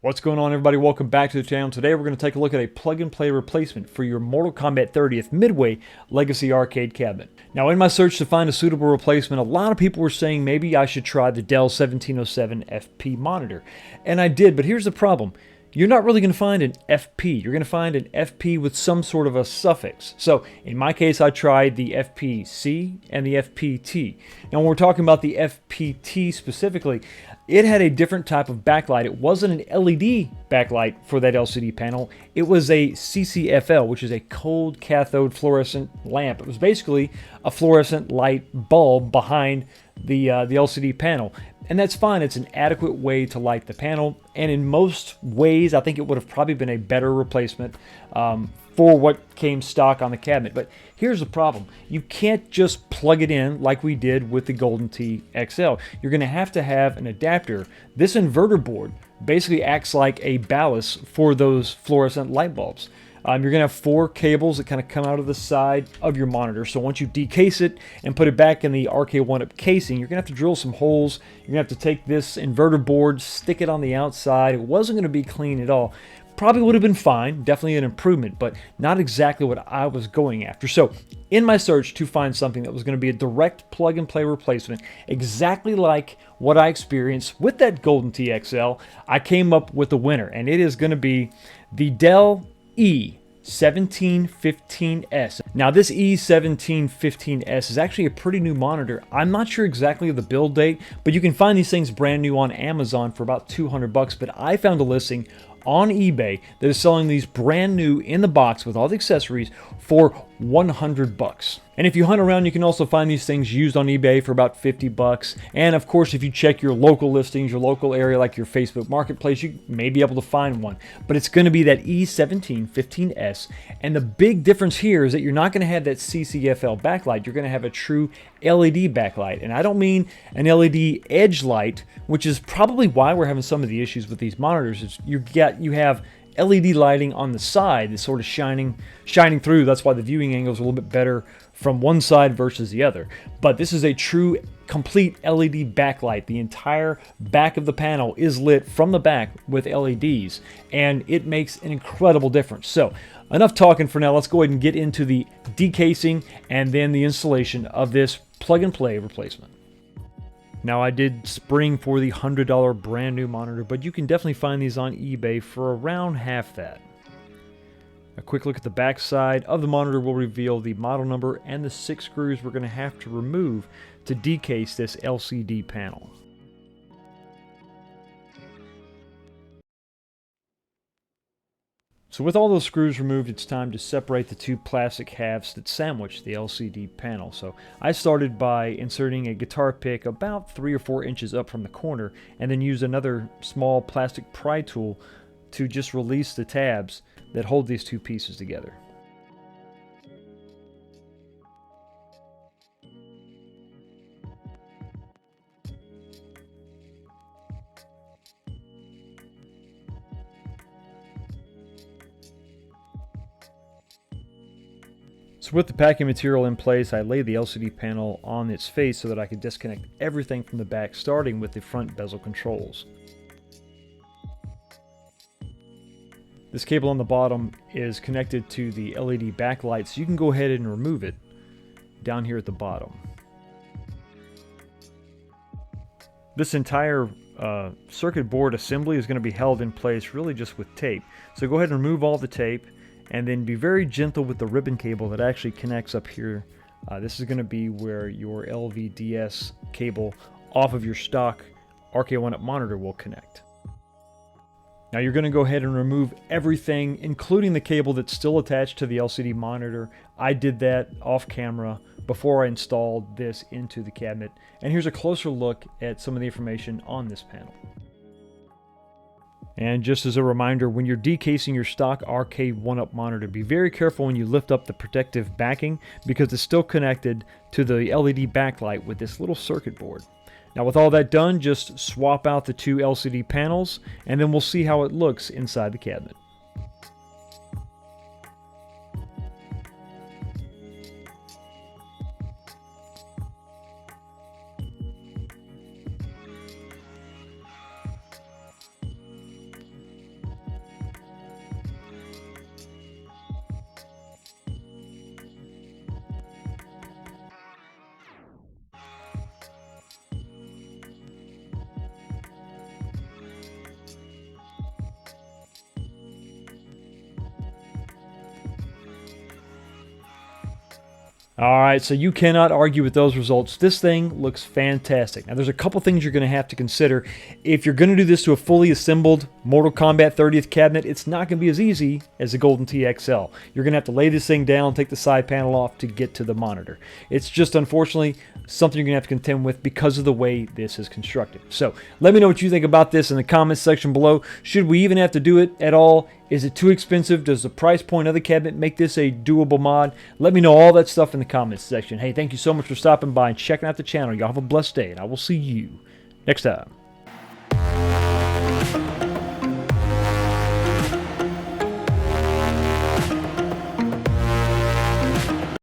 What's going on, everybody? Welcome back to the channel. Today we're going to take a look at a plug-and-play replacement for your Mortal Kombat 30th Midway Legacy Arcade cabinet. Now, in my search to find a suitable replacement, a lot of people were saying maybe I should try the Dell 1707 FP monitor. And I did, but here's the problem. You're not really going to find an FP. You're going to find an FP with some sort of a suffix. So in my case, I tried the FPC and the FPT. Now when we're talking about the FPT specifically, it had a different type of backlight. It wasn't an LED backlight for that LCD panel. It was a CCFL, which is a cold cathode fluorescent lamp. It was basically a fluorescent light bulb behind the LCD panel. And that's fine. It's an adequate way to light the panel. And in most ways, I think it would have probably been a better replacement for what came stock on the cabinet. But here's the problem. You can't just plug it in like we did with the Golden Tee XL. You're going to have an adapter. This inverter board basically acts like a ballast for those fluorescent light bulbs. You're going to have 4 cables that kind of come out of the side of your monitor. So once you decase it and put it back in the Arcade1up casing, you're going to have to drill some holes. You're going to have to take this inverter board, stick it on the outside. It wasn't going to be clean at all. Probably would have been fine, definitely an improvement, but not exactly what I was going after. So in my search to find something that was going to be a direct plug-and-play replacement, exactly like what I experienced with that Golden Tee XL, I came up with the winner, and it is going to be the Dell E1715S. Now this E1715S is actually a pretty new monitor. I'm not sure exactly the build date, but you can find these things brand new on Amazon for about 200 bucks. But I found a listing on eBay that is selling these brand new in the box with all the accessories for 100 bucks. And if you hunt around, you can also find these things used on eBay for about 50 bucks. And of course, if you check your local listings, your local area, like your Facebook Marketplace, you may be able to find one. But it's going to be that E1715S. And the big difference here is that you're not going to have that CCFL backlight. You're going to have a true LED backlight. And I don't mean an LED edge light, which is probably why we're having some of the issues with these monitors. Is you have LED lighting on the side that's sort of shining through. That's why the viewing angle is a little bit better from one side versus the other. But this is a true complete LED backlight. The entire back of the panel is lit from the back with LEDs, and it makes an incredible difference. So enough talking for now. Let's go ahead and get into the decasing and then the installation of this plug-and-play replacement. Now, I did spring for the $100 brand new monitor, but you can definitely find these on eBay for around half that. A quick look at the back side of the monitor will reveal the model number and the 6 screws we're going to have to remove to decase this LCD panel. So with all those screws removed, it's time to separate the 2 plastic halves that sandwich the LCD panel. So I started by inserting a guitar pick about 3 or 4 inches up from the corner, and then used another small plastic pry tool to just release the tabs that hold these 2 pieces together. So with the packing material in place, I laid the LCD panel on its face so that I could disconnect everything from the back, starting with the front bezel controls. This cable on the bottom is connected to the LED backlight, so you can go ahead and remove it down here at the bottom. This entire circuit board assembly is going to be held in place really just with tape. So go ahead and remove all the tape, and then be very gentle with the ribbon cable that actually connects up here. This is going to be where your LVDS cable off of your stock Arcade1up monitor will connect. Now you're going to go ahead and remove everything, including the cable that's still attached to the LCD monitor. I did that off camera before I installed this into the cabinet. And here's a closer look at some of the information on this panel. And just as a reminder, when you're decasing your stock Arcade1up monitor, be very careful when you lift up the protective backing, because it's still connected to the LED backlight with this little circuit board. Now with all that done, just swap out the 2 LCD panels, and then we'll see how it looks inside the cabinet. Alright, so you cannot argue with those results. This thing looks fantastic. Now there's a couple things you're going to have to consider. If you're going to do this to a fully assembled Mortal Kombat 30th cabinet, it's not going to be as easy as the Golden TXL. You're going to have to lay this thing down, take the side panel off to get to the monitor. It's just unfortunately something you're going to have to contend with because of the way this is constructed. So let me know what you think about this in the comments section below. Should we even have to do it at all? Is it too expensive? Does the price point of the cabinet make this a doable mod? Let me know all that stuff in the comments section. Hey, thank you so much for stopping by and checking out the channel. Y'all have a blessed day, and I will see you next time.